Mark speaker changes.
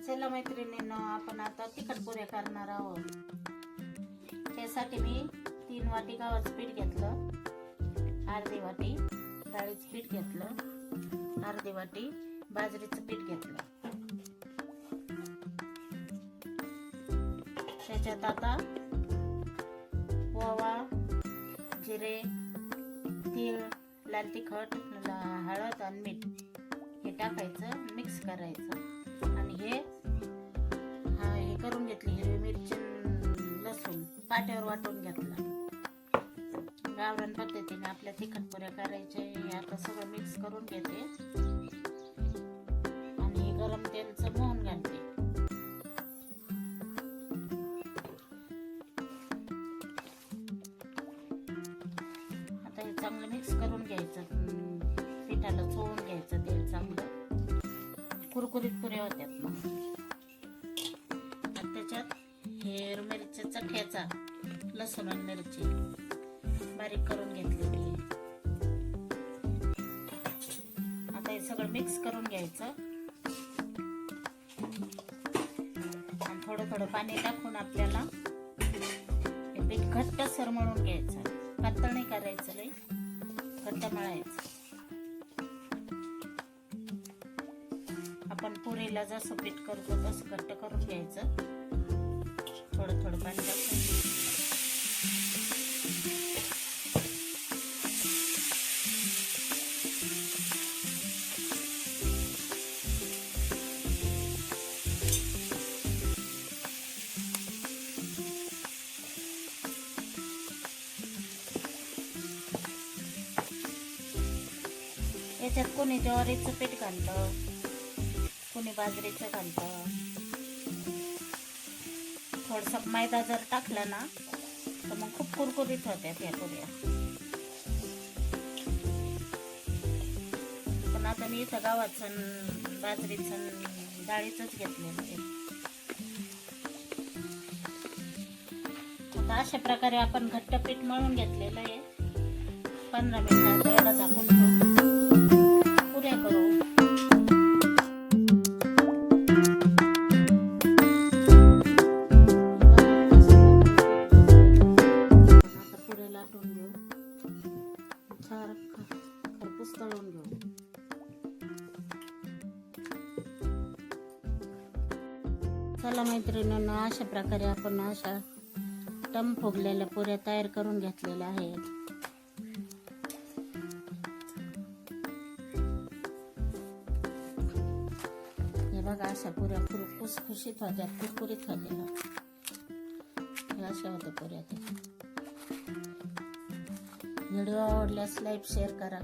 Speaker 1: चला मैत्रिणींनो, आपण आता तिखट पुऱ्या करणार आहोत. त्यासाठी मी 3 वाटी गव्हाचं पीठ घेतलं, अर्धी वाटी डाळीचं पीठ घेतलं, अर्धी वाटी बाजरीचं पीठ घेतलं. त्याच्यात आता ओवा, जिरे, तीळ, लाल तिखट, हळद आणि मीठ हे टाकायचं, मिक्स करायचं. आणि हे करून घेतली हिरवी मिरची, लसूण पाट्यावर वाटून घेतला. गावरान पद्धतीने आपल्या तिखट पुऱ्या करायच्या. हे आता सगळं मिक्स करून घेते आणि गरम तेलचं मोहन घालते. आता हे चांगलं मिक्स करून घ्यायचं, पिठाला चोळून घ्यायचं तेल चांगलं, कुरकुरीत पुऱ्या होत्यात. मग त्याच्यात हे मिरचीचा ठेचा, लसूण आणि मिरची बारीक करून घेतलेली. आता हे सगळं मिक्स करून घ्यायचं आणि थोडं थोडं पाणी टाकून आपल्याला हे पीठ घट्ट सर मळून घ्यायचं. पातळ नाही करायचं, लई घट्ट मळायचं. आपण पुरीला जसं पीठ करतो तसं घट्ट करून घ्यायचं. थोडं थोडं पाणी टाकून याच्यात कोणी ज्वारीचं पीठ घालतं, कोणी बाजरीचं घालतं. थोडसा मैदा जर टाकला ना तर मग खूप कुरकुरीत होत्यात या पुऱ्या. पण आता मी इथं गव्हाचं, बाजरीचं, डाळीचंच घेतलेलं आहे. आता अशा प्रकारे आपण घट्ट पीठ मळून घेतलेलं आहे. 15 मिनिटात याला झाकून ठेवू, पुऱ्या करू. खरपूस तळून घेऊ. चला मैत्रिणींनो, अशा प्रकारे आपण अशा टम फुगलेल्या पुऱ्या तयार करून घेतलेल्या आहेत. हे बघा, अशा पुऱ्या खुसखुशीत होत्या, कुरकुरीत होत्या. अशा होत्या पुऱ्या. व्हिडिओ आवडल्यास लाईक शेअर करा.